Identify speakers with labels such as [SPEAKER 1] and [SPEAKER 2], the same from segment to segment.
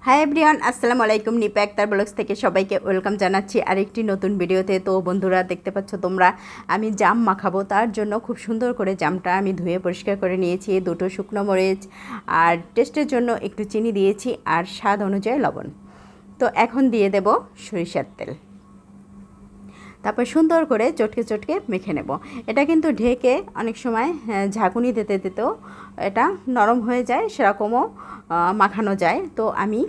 [SPEAKER 1] Hi everyone, আসসালামু আলাইকুম। Nipa Akter blogs থেকে সবাইকে ওয়েলকাম জানাচ্ছি আরেকটি নতুন ভিডিওতে। তো বন্ধুরা, দেখতে পাচ্ছ তোমরা, আমি জাম মাখাবো। তার জন্য খুব সুন্দর করে জামটা আমি ধুয়ে পরিষ্কার করে নিয়েছি। 2টো শুকনো মরিচ আর টেস্টের জন্য একটু চিনি দিয়েছি আর স্বাদ অনুযায়ী লবণ। তো এখন দিয়ে দেব সরিষার তেল। তারপর সুন্দর করে চটকে চটকে মেখে নেব। এটা কিন্তু ঢেকে অনেক সময় ঝাঁকুনি দিতে দিতেও এটা নরম হয়ে যায়, সেরকমও মাখানো যায়। তো আমি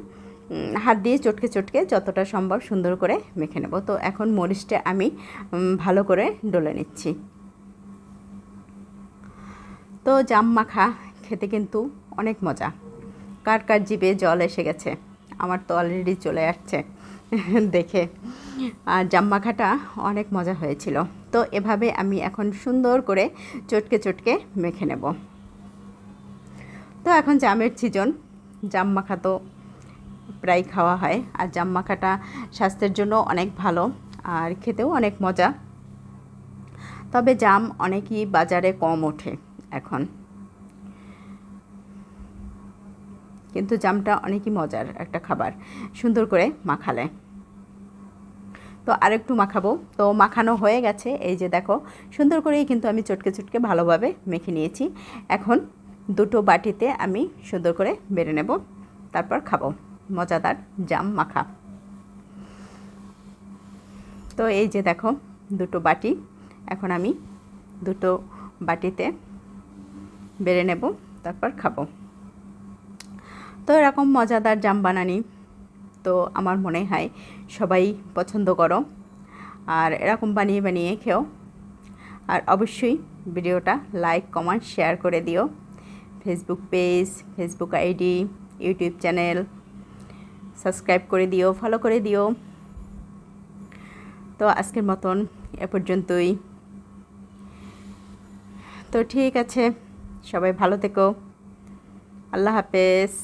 [SPEAKER 1] হাত দিয়ে চটকে চটকে যতটা সম্ভব সুন্দর করে মেখে নেব। তো এখন মরিচটা আমি ভালো করে ডলে নিচ্ছি। তো জাম মাখা খেতে কিন্তু অনেক মজা। কার কার জিভে জল এসে গেছে? আমার তো অলরেডি চলে আসছে দেখে। আর জাম মাখাটা অনেক মজা হয়েছিল। তো এভাবে আমি এখন সুন্দর করে চটকে চটকে মেখে নেব। তো এখন জামের সিজন, জাম মাখা তো প্রায় খাওয়া হয়। আর জাম মাখাটা স্বাস্থ্যের জন্য অনেক ভালো আর খেতেও অনেক মজা। তবে জাম অনেকই বাজারে কম ওঠে এখন, কিন্তু জামটা অনেকই মজার একটা খাবার, সুন্দর করে মাখালে। তো আরেকটু মাখাবো। তো মাখানো হয়ে গেছে, এই যে দেখো, সুন্দর করেই কিন্তু আমি চটকে চটকে ভালোভাবে মেখে নিয়েছি। এখন 2টো বাটিতে আমি সুন্দর করে বেড়ে নেব, তারপর খাবো মজাদার জাম মাখা। তো এই যে দেখো 2টো বাটি, এখন আমি 2টো বাটিতে বেড়ে নেব, তারপর খাবো। তো এরকম মজাদার জাম বানানি তো আমার মনে হয় সবাই পছন্দ করো, আর এরকম বানিয়ে বানিয়ে খেও। আর অবশ্যই ভিডিওটা লাইক, কমেন্ট, শেয়ার করে দিও। Facebook page, Facebook ID, YouTube channel subscribe করে দিও, ফলো করে দিও। তো আজকের মতন এ পর্যন্তই। তো ঠিক আছে, সবাই ভালো থেকো। আল্লাহ হাফেজ।